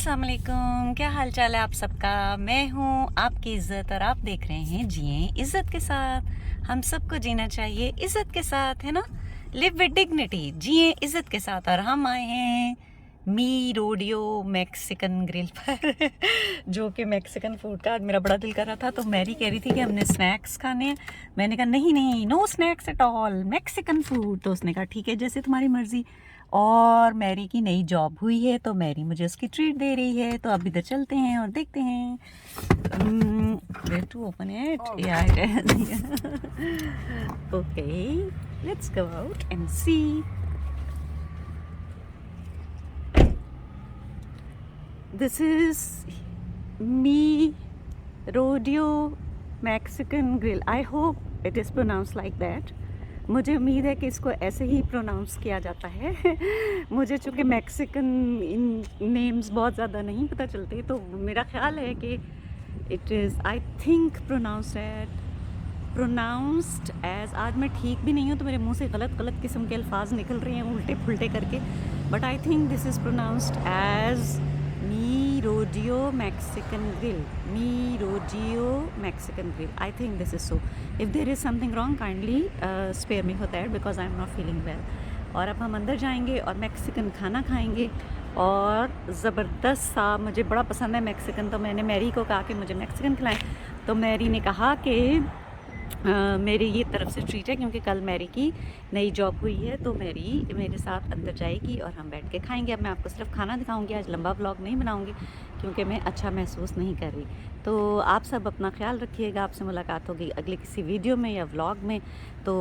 अस्सलाम वालेकुम, क्या हाल चाल है आप सबका। मैं हूँ आपकी इज़्ज़त और आप देख रहे हैं जिए इज़्ज़त के साथ। हम सबको जीना चाहिए इज़्ज़त के साथ, है ना। लिव विद डिग्निटी, जिए इज़्ज़त के साथ। और हम आए हैं मी रोडियो मैक्सिकन ग्रिल पर जो कि मैक्सिकन फूड का आज मेरा बड़ा दिल कर रहा था। तो मैरी कह रही थी कि हमने स्नैक्स खाने हैं। मैंने कहा नहीं नहीं, no snacks at all, Mexican food. तो उसने कहा ठीक है, जैसे तुम्हारी मर्ज़ी। और मैरी की नई जॉब हुई है तो मैरी मुझे उसकी ट्रीट दे रही है। तो अब इधर चलते हैं और देखते हैं। Where to open it? Oh. Yeah, it is. Okay, let's go out and see. This is Me Rodeo Mexican Grill. I hope it is pronounced like that. मुझे उम्मीद है कि इसको ऐसे ही प्रोनाउंस किया जाता है मुझे चूँकि मैक्सिकन नेम्स बहुत ज़्यादा नहीं पता चलते, तो मेरा ख्याल है कि it is I think pronounced as. आज मैं ठीक भी नहीं हूँ तो मेरे मुंह से गलत गलत किस्म के अल्फाज निकल रहे हैं उल्टे पुल्टे करके, but I think this is pronounced as Mi Rodeo Mexican grill. Mi Rodeo Mexican grill, I think this is so. If there is something wrong, kindly spare me for that because I am not feeling well. और अब हम अंदर जाएंगे और Mexican खाना खाएंगे। और ज़बरदस्त सा, मुझे बड़ा पसंद है मैक्सिकन। तो मैंने मैरी को कहा कि मुझे मैक्सिकन खिलाएं, तो मैरी ने कहा कि मेरी ये तरफ से ट्रीट है क्योंकि कल मैरी की नई जॉब हुई है। तो मैरी मेरे साथ अंदर जाएगी और हम बैठ के खाएंगे। अब मैं आपको सिर्फ खाना दिखाऊंगी, आज लंबा व्लॉग नहीं बनाऊंगी क्योंकि मैं अच्छा महसूस नहीं कर रही। तो आप सब अपना ख्याल रखिएगा। आपसे मुलाकात होगी अगले किसी वीडियो में या व्लॉग में। तो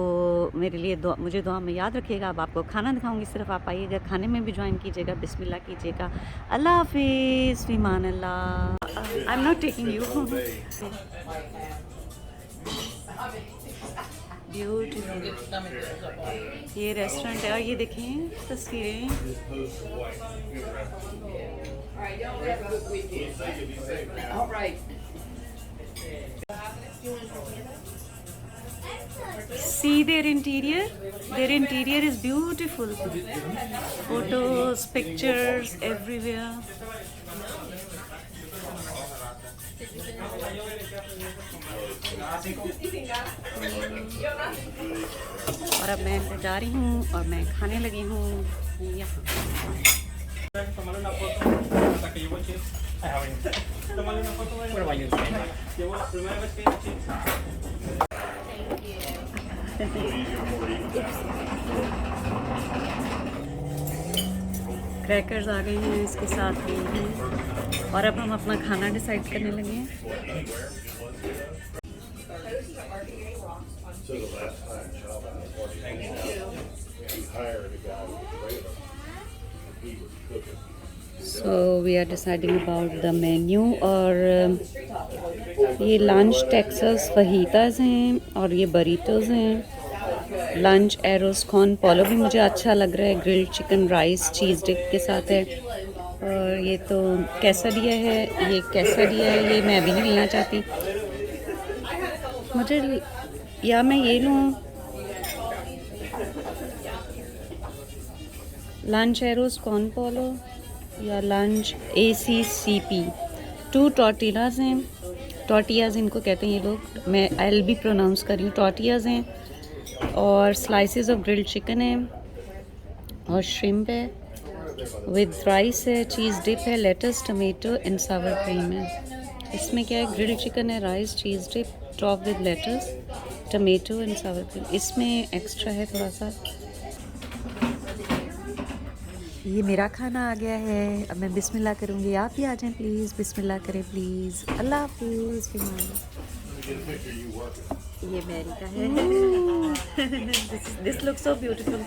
मेरे लिए मुझे दुआ में याद रखिएगा। अब आपको खाना दिखाऊंगी, सिर्फ आप आइएगा, खाने में भी ज्वाइन कीजिएगा, बिस्मिल्लाह कीजिएगा। अल्लाह हाफिज़, फ़ीमान Allah. I am not taking you. Beautiful ये रेस्टोरेंट है और ये देखें तस्वीरें। See their interior. Their interior is beautiful. Photos, pictures everywhere. और अब मैं अंदर जा रही हूँ और मैं खाने लगी हूँ यहाँ। क्रैकर्स आ गए हैं, इसके साथ ये हैं। और अब हम अपना खाना डिसाइड करने लगे हैं। So we are deciding about the menu। और ये लंच टेक्सास फहीतास हैं और ये बरीटोज़ हैं। लंच एरोस कॉर्न पोलो भी मुझे अच्छा लग रहा है, grilled chicken rice cheese dip के साथ है। और ये तो कैसरिया है, ये कैसरिया है, ये मैं भी नहीं लेना चाहती। मुझे या मैं ये लूँ लंच एरोस कॉर्न पोलो या लंच ACCP। 2 टॉर्टिलाज हैं, टॉर्टियाज़ इनको कहते हैं ये लोग, मैं एल भी प्रोनाउंस कर रही हूँ, टॉर्टियाज़ हैं। और स्लाइसेस ऑफ ग्रिल्ड चिकन है और श्रिम्प है विद राइस है, चीज़ डिप है, lettuce tomato and sour cream है। इसमें क्या है, ग्रिल्ड चिकन है, rice, cheese dip, top with lettuce tomato and sour cream. इसमें एक्स्ट्रा है थोड़ा सा। ये मेरा खाना आ गया है, अब मैं बिस्मिल्लाह करूँगी। आप भी आ जाएं प्लीज़, बिस्मिल्लाह करें प्लीज़। अल्लाह हाफिज़। ये मैरी का है। This looks so beautiful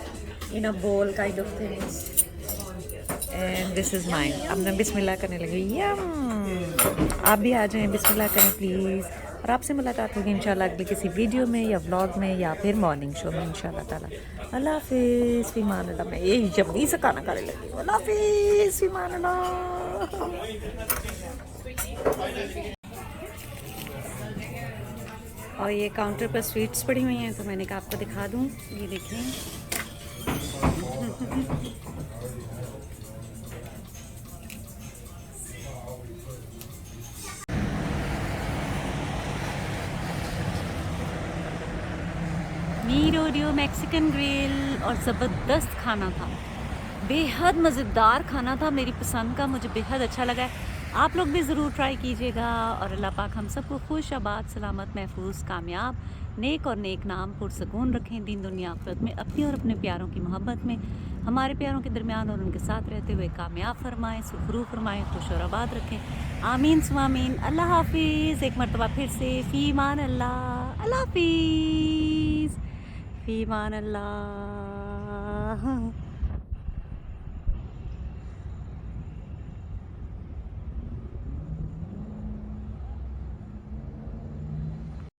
in a bowl kind of things and this is mine. अब मैं बिस्मिल्लाह करने लगी। यम, आप भी आ जाएं, बिस्मिल्लाह करें प्लीज़। और आपसे मुलाकात होगी इंशाल्लाह अगले किसी वीडियो में या व्लॉग में या फिर मॉर्निंग शो में इंशाल्लाह ताला। अल्लाह हाफिज़, फ़ीमान अल्लाह। मैं ये जम्मी से खाना खाने लगी। अल्लाह हाफिज़, फ़ीमान अल्लाह। और ये काउंटर पर स्वीट्स पड़ी हुई हैं तो मैंने कहा आपको दिखा दूँ। ये देखें रोडियो मैक्सिकन ग्रिल और ज़बरदस्त खाना था, बेहद मज़ेदार खाना था, मेरी पसंद का, मुझे बेहद अच्छा लगा है। आप लोग भी ज़रूर ट्राई कीजिएगा और अल्लाह पाक हम सबको खुश, आबाद, सलामत, महफूज, कामयाब, नेक और नेक नाम पुरसकून रखें दीन दुनिया आखिरत में, अपनी और अपने प्यारों की मोहब्बत में, हमारे प्यारों के दरमियान और उनके साथ रहते हुए कामयाब फरमाएँ, सुखरू फरमाएँ, खुश और आबाद रखें। आमीन सुमा आमीन। अल्लाह हाफ़िज़। एक मरतबा फिर से फ़ी अमान अल्लाह। अल्लाह हाफ़िज़। फ़ी अमान अल्लाह।